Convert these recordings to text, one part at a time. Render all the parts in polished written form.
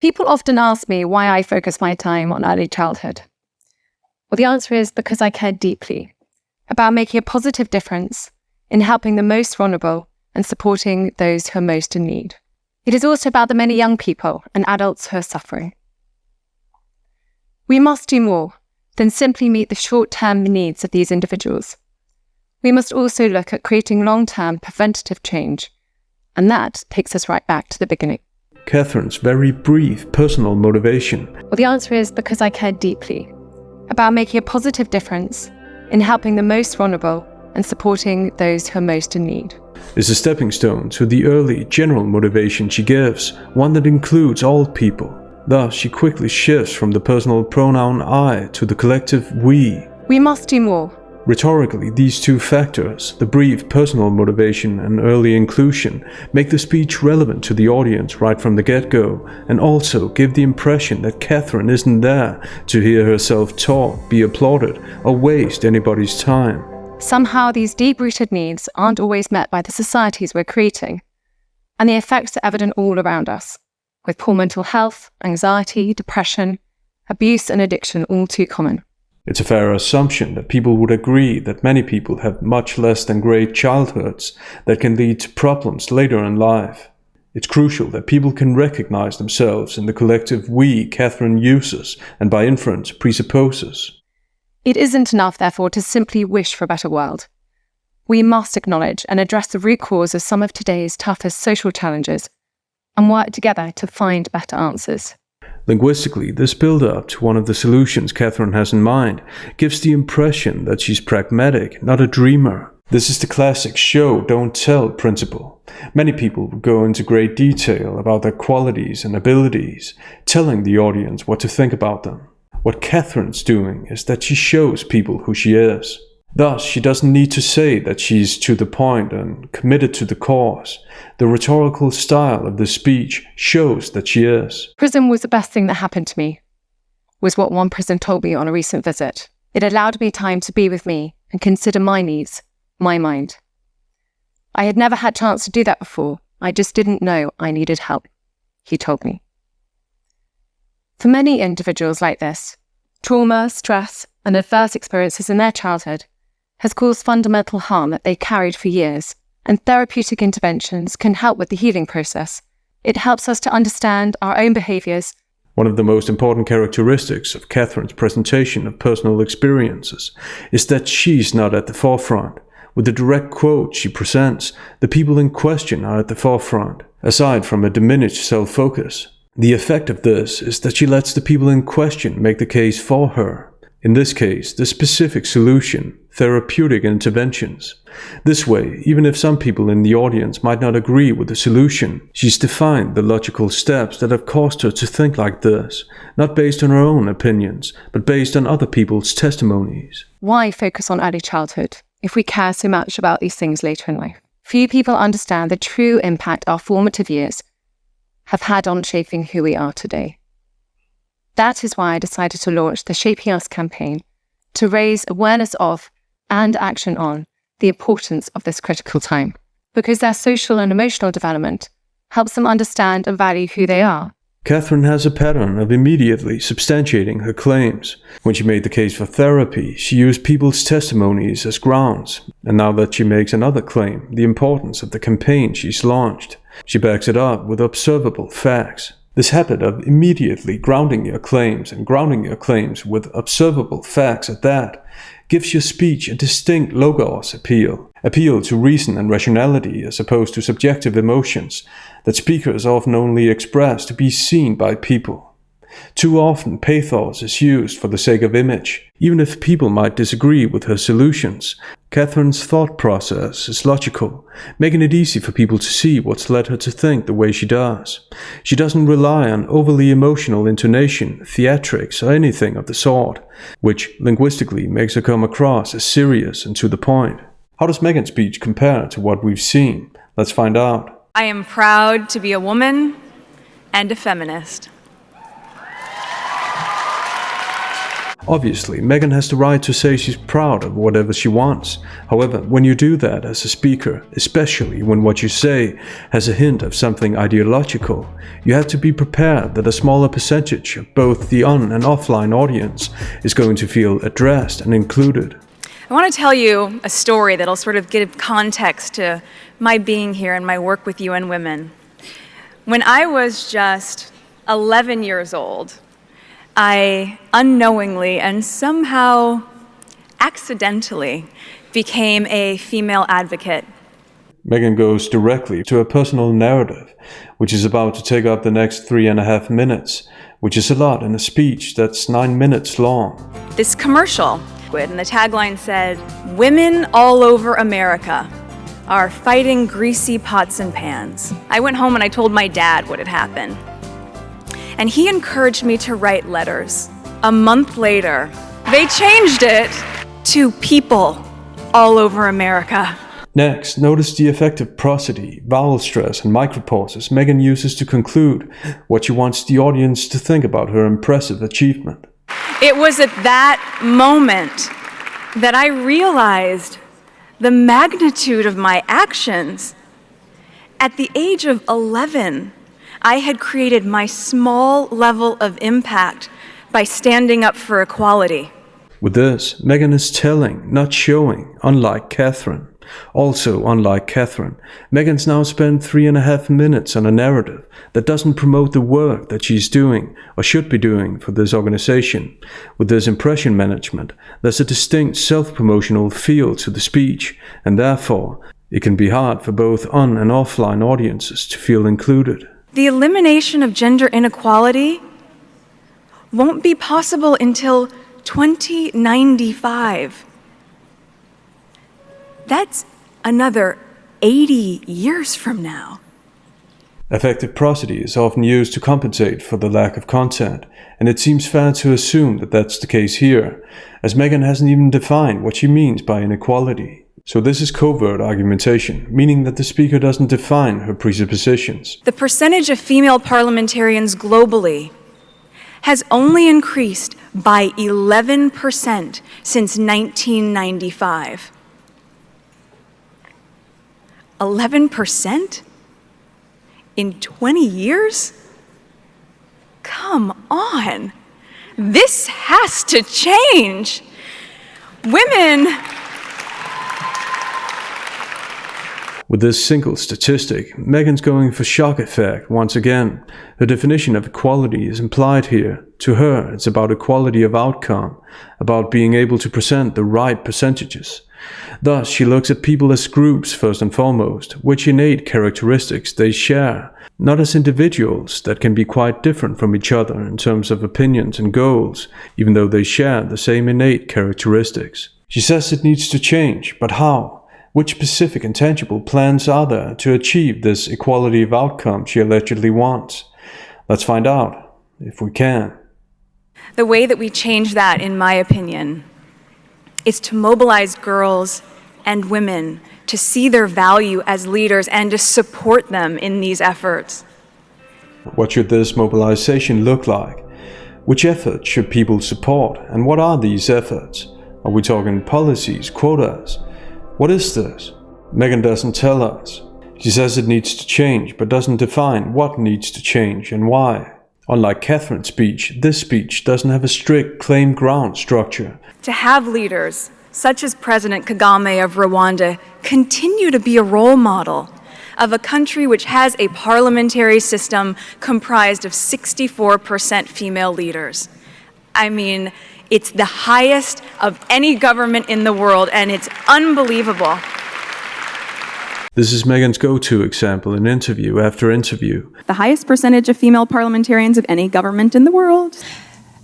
People often ask me why I focus my time on early childhood. Well, the answer is because I care deeply about making a positive difference in helping the most vulnerable and supporting those who are most in need. It is also about the many young people and adults who are suffering. We must do more than simply meet the short-term needs of these individuals. We must also look at creating long-term preventative change, and that takes us right back to the beginning. Catherine's very brief personal motivation. Well, the answer is because I care deeply about making a positive difference in helping the most vulnerable and supporting those who are most in need. Is a stepping stone to the early general motivation she gives, one that includes all people. Thus, she quickly shifts from the personal pronoun I to the collective we. We must do more. Rhetorically, these two factors, the brief personal motivation and early inclusion, make the speech relevant to the audience right from the get-go, and also give the impression that Catherine isn't there to hear herself talk, be applauded, or waste anybody's time. Somehow these deep-rooted needs aren't always met by the societies we're creating, and the effects are evident all around us, with poor mental health, anxiety, depression, abuse and addiction all too common. It's a fair assumption that people would agree that many people have much less than great childhoods that can lead to problems later in life. It's crucial that people can recognize themselves in the collective we Catherine uses and by inference presupposes. It isn't enough, therefore, to simply wish for a better world. We must acknowledge and address the root cause of some of today's toughest social challenges and work together to find better answers. Linguistically, this build-up to one of the solutions Catherine has in mind gives the impression that she's pragmatic, not a dreamer. This is the classic show, don't tell principle. Many people will go into great detail about their qualities and abilities, telling the audience what to think about them. What Catherine's doing is that she shows people who she is. Thus, she doesn't need to say that she's to the point and committed to the cause. The rhetorical style of the speech shows that she is. Prison was the best thing that happened to me, was what one prison told me on a recent visit. It allowed me time to be with me and consider my needs, my mind. I had never had a chance to do that before. I just didn't know I needed help, he told me. For many individuals like this, trauma, stress, and adverse experiences in their childhood has caused fundamental harm that they carried for years, and therapeutic interventions can help with the healing process. It helps us to understand our own behaviours. One of the most important characteristics of Catherine's presentation of personal experiences is that she's not at the forefront. With the direct quote she presents, the people in question are at the forefront, aside from a diminished self-focus. The effect of this is that she lets the people in question make the case for her. In this case, the specific solution, therapeutic interventions. This way, even if some people in the audience might not agree with the solution, she's defined the logical steps that have caused her to think like this, not based on her own opinions, but based on other people's testimonies. Why focus on early childhood if we care so much about these things later in life? Few people understand the true impact our formative years have had on shaping who we are today. That is why I decided to launch the Shaping Us campaign to raise awareness of and action on the importance of this critical time, because their social and emotional development helps them understand and value who they are. Catherine has a pattern of immediately substantiating her claims. When she made the case for therapy, she used people's testimonies as grounds, and now that she makes another claim, the importance of the campaign she's launched, she backs it up with observable facts. This habit of immediately grounding your claims and grounding your claims with observable facts at that gives your speech a distinct logos appeal to reason and rationality as opposed to subjective emotions that speakers often only express to be seen by people. Too often, pathos is used for the sake of image. Even if people might disagree with her solutions, Catherine's thought process is logical, making it easy for people to see what's led her to think the way she does. She doesn't rely on overly emotional intonation, theatrics, or anything of the sort, which linguistically makes her come across as serious and to the point. How does Meghan's speech compare to what we've seen? Let's find out. I am proud to be a woman and a feminist. Obviously, Meghan has the right to say she's proud of whatever she wants. However, when you do that as a speaker, especially when what you say has a hint of something ideological, you have to be prepared that a smaller percentage of both the on- and offline audience is going to feel addressed and included. I want to tell you a story that'll sort of give context to my being here and my work with UN Women. When I was just 11 years old, I unknowingly and somehow accidentally became a female advocate. Meghan goes directly to a personal narrative, which is about to take up the next 3.5 minutes, which is a lot in a speech that's 9 minutes long. This commercial, and the tagline said, "Women all over America are fighting greasy pots and pans." I went home and I told my dad what had happened. And he encouraged me to write letters. A month later, they changed it to "people all over America." Next, notice the effective prosody, vowel stress, and micropauses Meghan uses to conclude what she wants the audience to think about her impressive achievement. It was at that moment that I realized the magnitude of my actions. At the age of 11, I had created my small level of impact by standing up for equality. With this, Meghan is telling, not showing, unlike Catherine. Also, unlike Catherine, Meghan's now spent 3.5 minutes on a narrative that doesn't promote the work that she's doing or should be doing for this organization. With this impression management, there's a distinct self-promotional feel to the speech, and therefore, it can be hard for both on- and offline audiences to feel included. The elimination of gender inequality won't be possible until 2095. That's another 80 years from now. Effective prosody is often used to compensate for the lack of content, and it seems fair to assume that that's the case here, as Meghan hasn't even defined what she means by inequality. So this is covert argumentation, meaning that the speaker doesn't define her presuppositions. The percentage of female parliamentarians globally has only increased by 11% since 1995. 11%? In 20 years? Come on. This has to change. Women. With this single statistic, Meghan's going for shock effect once again. Her definition of equality is implied here. To her, it's about equality of outcome, about being able to present the right percentages. Thus, she looks at people as groups first and foremost, which innate characteristics they share, not as individuals that can be quite different from each other in terms of opinions and goals, even though they share the same innate characteristics. She says it needs to change, but how? Which specific and tangible plans are there to achieve this equality of outcome she allegedly wants? Let's find out, if we can. The way that we change that, in my opinion, is to mobilize girls and women to see their value as leaders and to support them in these efforts. What should this mobilization look like? Which efforts should people support, and what are these efforts? Are we talking policies, quotas? What is this? Meghan doesn't tell us. She says it needs to change, but doesn't define what needs to change and why. Unlike Catherine's speech, this speech doesn't have a strict claim ground structure. To have leaders, such as President Kagame of Rwanda, continue to be a role model of a country which has a parliamentary system comprised of 64% female leaders. I mean, it's the highest of any government in the world, and it's unbelievable. This is Meghan's go-to example in interview after interview. The highest percentage of female parliamentarians of any government in the world.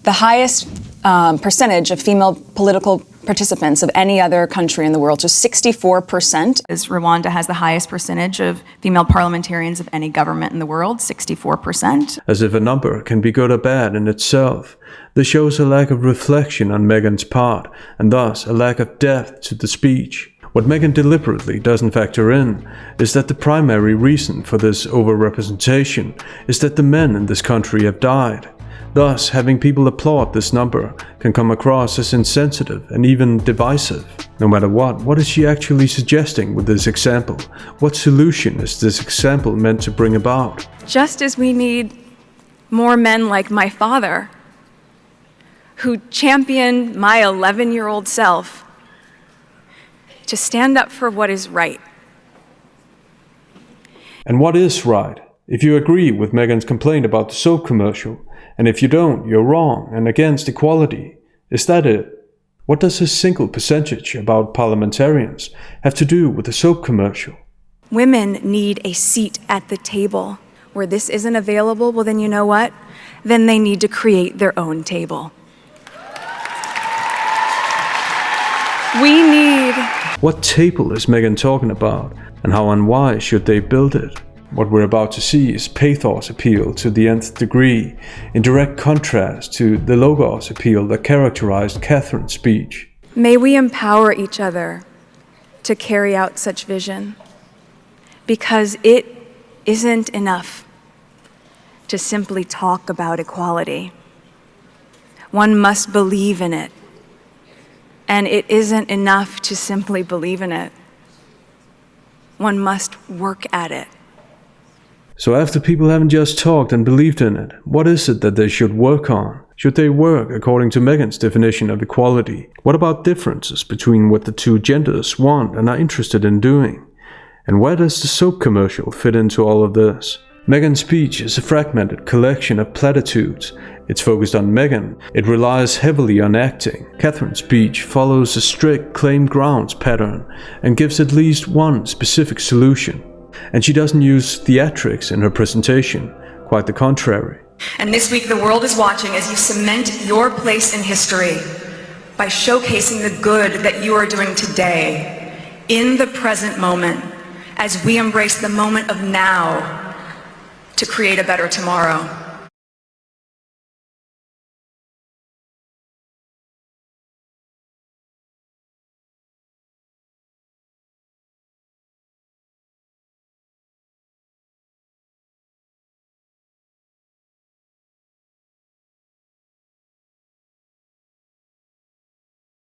The highest percentage of female political participants of any other country in the world, so 64%. Rwanda has the highest percentage of female parliamentarians of any government in the world, 64%. As if a number can be good or bad in itself. This shows a lack of reflection on Meghan's part, and thus a lack of depth to the speech. What Meghan deliberately doesn't factor in is that the primary reason for this overrepresentation is that the men in this country have died. Thus, having people applaud this number can come across as insensitive and even divisive. No matter what is she actually suggesting with this example? What solution is this example meant to bring about? Just as we need more men like my father, who championed my 11-year-old self to stand up for what is right. And what is right? If you agree with Meghan's complaint about the soap commercial, and if you don't, you're wrong and against equality. Is that it? What does a single percentage about parliamentarians have to do with the soap commercial? Women need a seat at the table. Where this isn't available, well then you know what? Then they need to create their own table. We need... What table is Meghan talking about, and how and why should they build it? What we're about to see is pathos appeal to the nth degree, in direct contrast to the logos appeal that characterized Catherine's speech. May we empower each other to carry out such vision, because it isn't enough to simply talk about equality. One must believe in it. And it isn't enough to simply believe in it. One must work at it. So after people haven't just talked and believed in it, what is it that they should work on? Should they work according to Meghan's definition of equality? What about differences between what the two genders want and are interested in doing? And where does the soap commercial fit into all of this? Meghan's speech is a fragmented collection of platitudes. It's focused on Meghan. It relies heavily on acting. Catherine's speech follows a strict claimed grounds pattern and gives at least one specific solution. And she doesn't use theatrics in her presentation, quite the contrary. And this week the world is watching as you cement your place in history by showcasing the good that you are doing today, in the present moment, as we embrace the moment of now to create a better tomorrow.